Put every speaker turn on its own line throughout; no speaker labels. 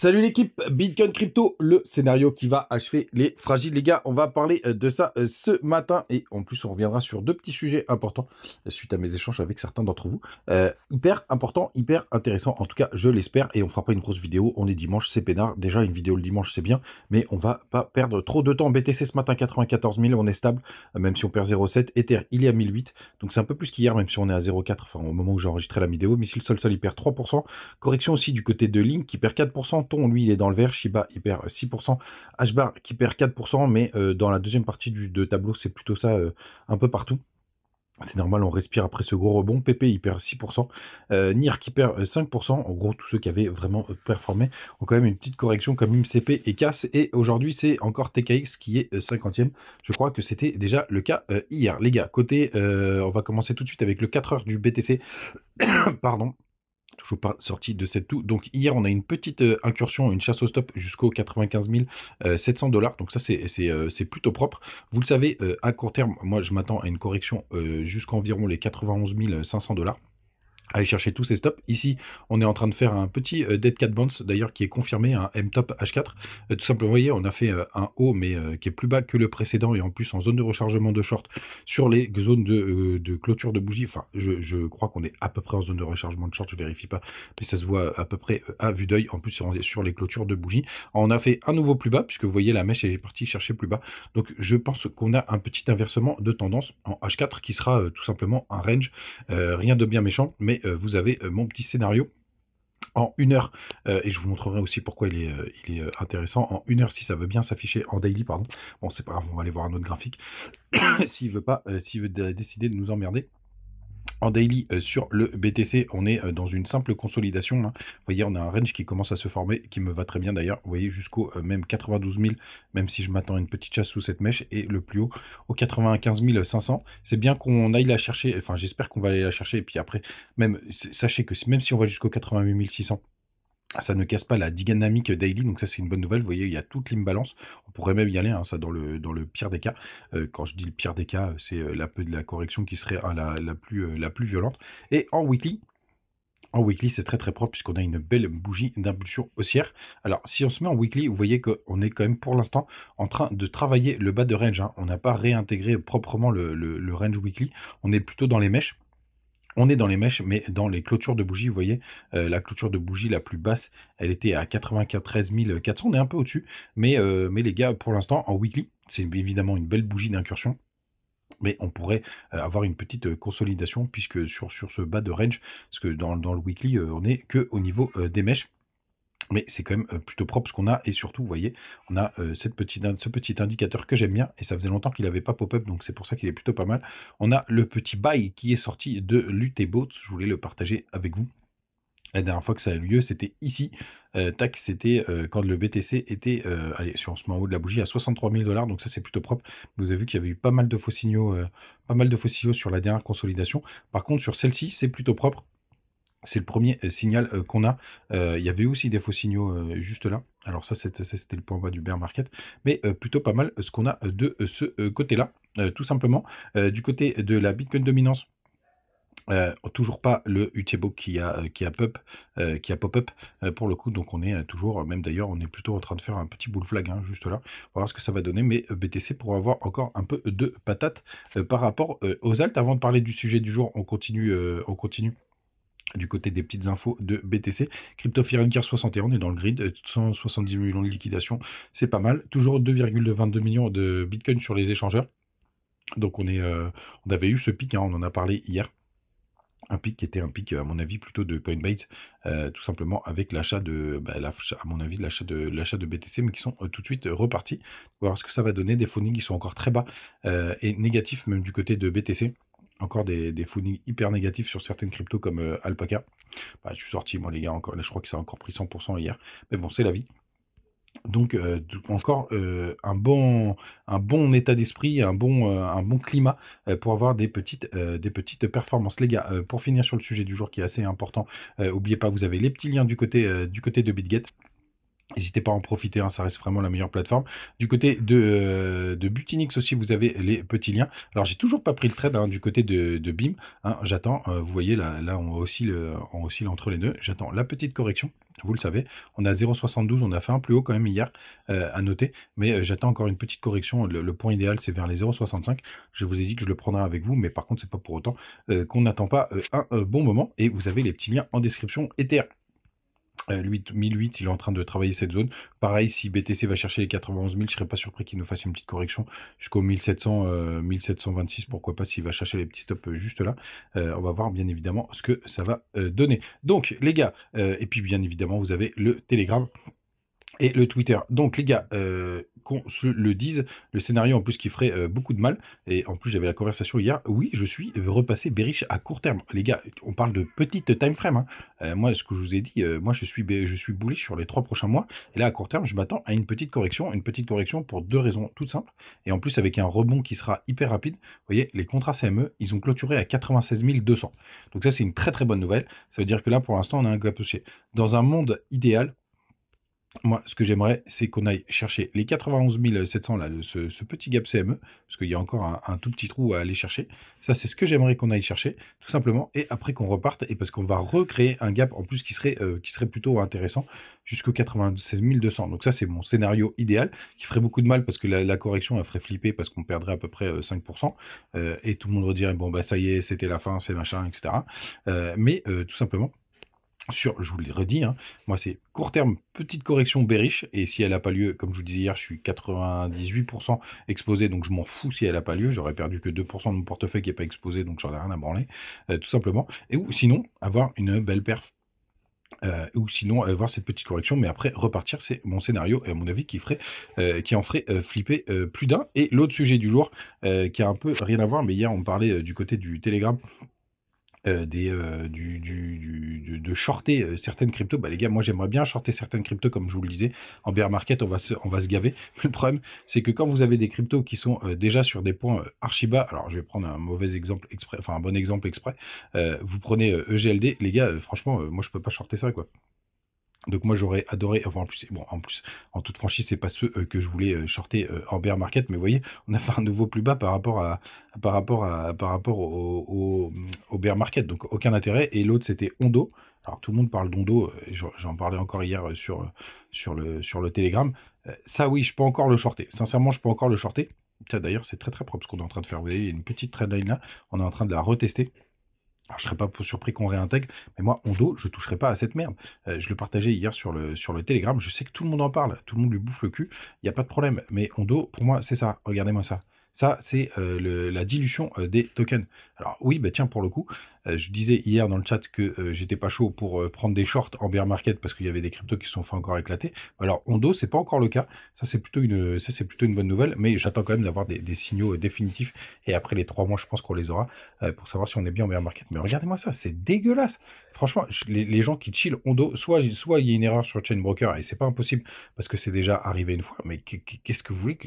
Salut l'équipe Bitcoin Crypto, le scénario qui va achever les fragiles. Les gars, on va parler de ça ce matin et en plus on reviendra sur deux petits sujets importants suite à mes échanges avec certains d'entre vous. Hyper important, hyper intéressant, en tout cas je l'espère, et on fera pas une grosse vidéo, on est dimanche, c'est peinard. Déjà une vidéo le dimanche c'est bien, mais on va pas perdre trop de temps. BTC ce matin 94 000, on est stable, même si on perd 0,7. Ether il est à 1008, donc c'est un peu plus qu'hier même si on est à 0,4, enfin au moment où j'ai enregistré la vidéo. Missile Sol il perd 3%, correction aussi du côté de Link qui perd 4%. Ton, lui, il est dans le vert. Shiba, il perd 6%. HBAR qui perd 4%, mais dans la deuxième partie de tableau, c'est plutôt ça un peu partout. C'est normal, on respire après ce gros rebond. PP, il perd 6%. NIR qui perd 5%. En gros, tous ceux qui avaient vraiment performé ont quand même une petite correction comme MCP et CAS. Et aujourd'hui, c'est encore TKX qui est 50e. Je crois que c'était déjà le cas hier. Les gars, côté, on va commencer tout de suite avec le 4 heures du BTC. Pardon. Toujours pas sorti de cette tout. Donc hier, on a une petite incursion, une chasse au stop jusqu'aux 95 700 $. Donc ça, c'est plutôt propre. Vous le savez, à court terme, moi, je m'attends à une correction jusqu'environ les 91 500 $. Allez chercher tous ces stops. Ici, on est en train de faire un petit Dead Cat Bounce, d'ailleurs, qui est confirmé, un M-Top H4. Tout simplement, vous voyez, on a fait un haut, mais qui est plus bas que le précédent, et en plus en zone de rechargement de short sur les zones de clôture de bougie. Enfin, je crois qu'on est à peu près en zone de rechargement de short, je vérifie pas, mais ça se voit à peu près à vue d'œil. En plus, on est sur les clôtures de bougie. On a fait un nouveau plus bas, puisque vous voyez, la mèche est partie chercher plus bas. Donc, je pense qu'on a un petit inversement de tendance en H4 qui sera tout simplement un range. Rien de bien méchant, mais vous avez mon petit scénario en 1 heure, et je vous montrerai aussi pourquoi il est intéressant. En 1 heure, si ça veut bien s'afficher en daily, pardon. Bon, c'est pas grave, on va aller voir un autre graphique. S'il veut pas, s'il veut décider de nous emmerder. En daily sur le BTC, on est dans une simple consolidation. Hein. Vous voyez, on a un range qui commence à se former, qui me va très bien d'ailleurs. Vous voyez, jusqu'au même 92 000, même si je m'attends à une petite chasse sous cette mèche, et le plus haut, au 95 500. C'est bien qu'on aille la chercher, enfin j'espère qu'on va aller la chercher, et puis après, même sachez que même si on va jusqu'au 88 600, ça ne casse pas la dynamique daily, donc ça c'est une bonne nouvelle. Vous voyez, il y a toute l'imbalance. On pourrait même y aller, hein, ça dans le pire des cas. Quand je dis le pire des cas, c'est la correction qui serait la plus violente. Et en weekly, c'est très très propre puisqu'on a une belle bougie d'impulsion haussière. Alors, si on se met en weekly, vous voyez qu'on est quand même pour l'instant en train de travailler le bas de range. Hein. On n'a pas réintégré proprement le range weekly. On est plutôt dans les mèches. On est dans les mèches, mais dans les clôtures de bougie, vous voyez, la clôture de bougie la plus basse, elle était à 94 400, on est un peu au-dessus, mais les gars, pour l'instant, en weekly, c'est évidemment une belle bougie d'incursion, mais on pourrait avoir une petite consolidation, puisque sur ce bas de range, parce que dans le weekly, on n'est que au niveau des mèches. Mais c'est quand même plutôt propre ce qu'on a, et surtout, vous voyez, on a ce petit indicateur que j'aime bien, et ça faisait longtemps qu'il n'avait pas pop-up, donc c'est pour ça qu'il est plutôt pas mal. On a le petit buy qui est sorti de l'UTBOT, je voulais le partager avec vous. La dernière fois que ça a eu lieu, c'était ici. Tac, c'était quand le BTC était, allez, si on se met en haut de la bougie, à 63 000 $, donc ça c'est plutôt propre. Vous avez vu qu'il y avait eu pas mal de faux signaux sur la dernière consolidation. Par contre, sur celle-ci, c'est plutôt propre. C'est le premier signal qu'on a. Il y avait aussi des faux signaux juste là. Alors ça, c'était le point bas du bear market. Mais plutôt pas mal ce qu'on a de ce côté-là, tout simplement. Du côté de la Bitcoin dominance, toujours pas le Utebo qui a pop-up pour le coup. Donc on est toujours, même d'ailleurs, on est plutôt en train de faire un petit bull flag, hein, juste là. On va voir ce que ça va donner. Mais BTC pour avoir encore un peu de patate par rapport aux alts. Avant de parler du sujet du jour, on continue. Du côté des petites infos de BTC, Crypto Fear Gear 61, on est dans le grid, 170 millions de liquidation, c'est pas mal. Toujours 2,22 millions de Bitcoin sur les échangeurs. Donc on avait eu ce pic, hein, on en a parlé hier. Un pic qui était un pic, à mon avis, plutôt de Coinbase, tout simplement avec l'achat de, à mon avis, l'achat de BTC, mais qui sont tout de suite repartis. On va voir ce que ça va donner. Des phonies qui sont encore très bas et négatifs, même du côté de BTC. Encore des phonies hyper négatifs sur certaines cryptos comme Alpaca. Je suis sorti, moi, les gars, encore, là, je crois que ça a encore pris 100% hier. Mais bon, c'est la vie. Donc, encore un bon état d'esprit, un bon climat pour avoir des petites performances. Les gars, pour finir sur le sujet du jour qui est assez important, n'oubliez pas, vous avez les petits liens du côté de BitGet. N'hésitez pas à en profiter, hein, ça reste vraiment la meilleure plateforme. Du côté de Butinix aussi, vous avez les petits liens. Alors, j'ai toujours pas pris le trade, hein, du côté de BIM. Hein, j'attends, vous voyez, là on oscille entre les deux. J'attends la petite correction, vous le savez. On a 0,72, on a fait un plus haut quand même hier, à noter. Mais j'attends encore une petite correction. Le point idéal, c'est vers les 0,65. Je vous ai dit que je le prendrai avec vous, mais par contre, c'est pas pour autant qu'on n'attend pas un bon moment. Et vous avez les petits liens en description. Ether. 1008, il est en train de travailler cette zone. Pareil, si BTC va chercher les 91 000, je serais pas surpris qu'il nous fasse une petite correction jusqu'au 1700, 1726, pourquoi pas, s'il va chercher les petits stops juste là. On va voir bien évidemment ce que ça va donner. Donc les gars, et puis bien évidemment, vous avez le Telegram et le Twitter. Donc les gars, qu'on se le dise, le scénario en plus qui ferait beaucoup de mal, et en plus j'avais la conversation hier, oui, je suis repassé bearish à court terme. Les gars, on parle de petite time frame, hein. Moi, ce que je vous ai dit, moi je suis bullish sur les 3 prochains mois, et là à court terme, je m'attends à une petite correction pour 2 raisons toutes simples, et en plus avec un rebond qui sera hyper rapide. Vous voyez, les contrats CME, ils ont clôturé à 96 200. Donc ça, c'est une très très bonne nouvelle. Ça veut dire que là, pour l'instant, on a un gap haussier. Dans un monde idéal, moi, ce que j'aimerais, c'est qu'on aille chercher les 91 700, là, ce petit gap CME, parce qu'il y a encore un tout petit trou à aller chercher. Ça, c'est ce que j'aimerais qu'on aille chercher, tout simplement, et après qu'on reparte, et parce qu'on va recréer un gap en plus qui serait plutôt intéressant, jusqu'au 96 200. Donc ça, c'est mon scénario idéal, qui ferait beaucoup de mal, parce que la correction, elle ferait flipper, parce qu'on perdrait à peu près 5%, et tout le monde redirait, bon, bah ça y est, c'était la fin, c'est machin, etc. Mais tout simplement, je vous le redis, hein, moi c'est court terme, petite correction bearish, et si elle n'a pas lieu, comme je vous disais hier, je suis 98% exposé, donc je m'en fous si elle n'a pas lieu, j'aurais perdu que 2% de mon portefeuille qui n'est pas exposé, donc j'en ai rien à branler, tout simplement, et ou sinon, avoir une belle perf, ou sinon avoir cette petite correction, mais après repartir, c'est mon scénario, et à mon avis, qui en ferait flipper plus d'un. Et l'autre sujet du jour, qui a un peu rien à voir, mais hier on parlait du côté du Telegram, de shorter certaines cryptos. Bah les gars, moi j'aimerais bien shorter certaines cryptos, comme je vous le disais. En bear market, on va se gaver. Le problème, c'est que quand vous avez des cryptos qui sont déjà sur des points archi bas, alors je vais prendre un mauvais exemple exprès, enfin un bon exemple exprès, vous prenez EGLD, les gars, franchement, moi je peux pas shorter ça, quoi. Donc moi j'aurais adoré, enfin en plus, en toute franchise, c'est pas ceux que je voulais shorter en bear market, mais vous voyez, on a fait un nouveau plus bas par rapport au bear market, donc aucun intérêt. Et l'autre c'était Ondo. Alors tout le monde parle d'Ondo, j'en parlais encore hier sur le Telegram. Ça oui, je peux encore le shorter. Sincèrement, je peux encore le shorter. Tiens, d'ailleurs, c'est très très propre ce qu'on est en train de faire. Vous voyez, il y a une petite trendline là, on est en train de la retester. Alors, je serais pas surpris qu'on réintègre, mais moi, Ondo, je toucherai pas à cette merde. Je le partageais hier sur le Telegram, je sais que tout le monde en parle, tout le monde lui bouffe le cul, il n'y a pas de problème. Mais Ondo, pour moi, c'est ça, regardez-moi ça. Ça, c'est la dilution des tokens. Alors oui, bah tiens, pour le coup, je disais hier dans le chat que j'étais pas chaud pour prendre des shorts en bear market parce qu'il y avait des cryptos qui se sont fait encore éclater. Alors Ondo, c'est pas encore le cas. Ça, c'est plutôt une bonne nouvelle, mais j'attends quand même d'avoir des signaux définitifs. Et après les 3 mois, je pense qu'on les aura pour savoir si on est bien en bear market. Mais regardez-moi ça, c'est dégueulasse. Franchement, les gens qui chill Ondo, soit il y a une erreur sur Chainbroker, et c'est pas impossible parce que c'est déjà arrivé une fois, mais qu'est-ce que vous voulez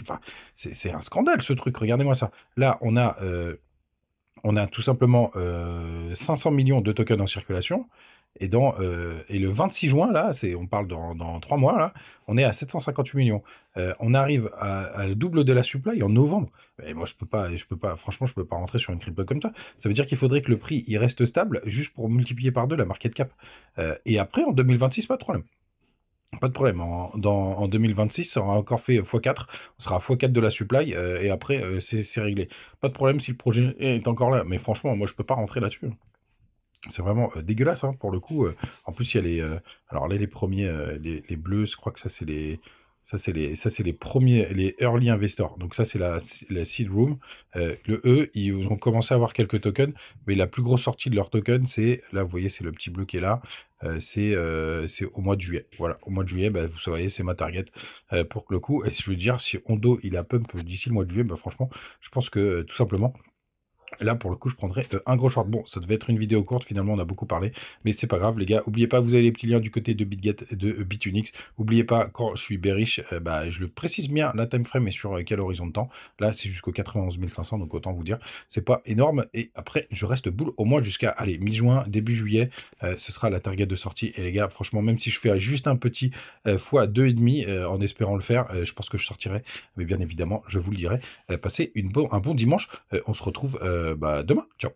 enfin, c'est un scandale ce truc, regardez-moi ça. Là, on a tout simplement 500 millions de tokens en circulation, et le 26 juin, là, on parle dans 3 mois, là, on est à 758 millions. On arrive à le double de la supply en novembre. Et moi, je peux pas, franchement, je peux pas rentrer sur une crypto comme ça. Ça veut dire qu'il faudrait que le prix il reste stable juste pour multiplier par 2 la market cap. Et après, en 2026, pas de problème. Pas de problème. En 2026, on aura encore fait x4. On sera à x4 de la supply. Et après, c'est réglé. Pas de problème si le projet est encore là. Mais franchement, moi, je peux pas rentrer là-dessus. C'est vraiment dégueulasse, hein, pour le coup. En plus, il y a alors là, les premiers, les bleus, je crois que ça, c'est les premiers, les early investors. Donc ça, c'est la seed room. Le E, ils ont commencé à avoir quelques tokens, mais la plus grosse sortie de leurs tokens, c'est, là, vous voyez, c'est le petit bleu qui est là. C'est au mois de juillet. Voilà, au mois de juillet, bah, vous voyez, c'est ma target pour le coup. Et je veux dire, si Ondo, il a pump d'ici le mois de juillet, bah, franchement, je pense que tout simplement, Là, pour le coup, je prendrais un gros short. Bon, ça devait être une vidéo courte, finalement, on a beaucoup parlé, mais c'est pas grave, les gars. Oubliez pas, vous avez les petits liens du côté de BitGet et de Bitunix. Oubliez pas, quand je suis bearish, bah, je le précise bien, la time frame est sur quel horizon de temps. Là, c'est jusqu'au 91 500, donc autant vous dire, c'est pas énorme. Et après, je reste boule au moins jusqu'à, allez, mi-juin, début juillet, ce sera la target de sortie. Et les gars, franchement, même si je fais juste un petit fois 2,5 en espérant le faire, je pense que je sortirai. Mais bien évidemment, je vous le dirai. Passez un bon dimanche. On se retrouve bah, demain. Ciao.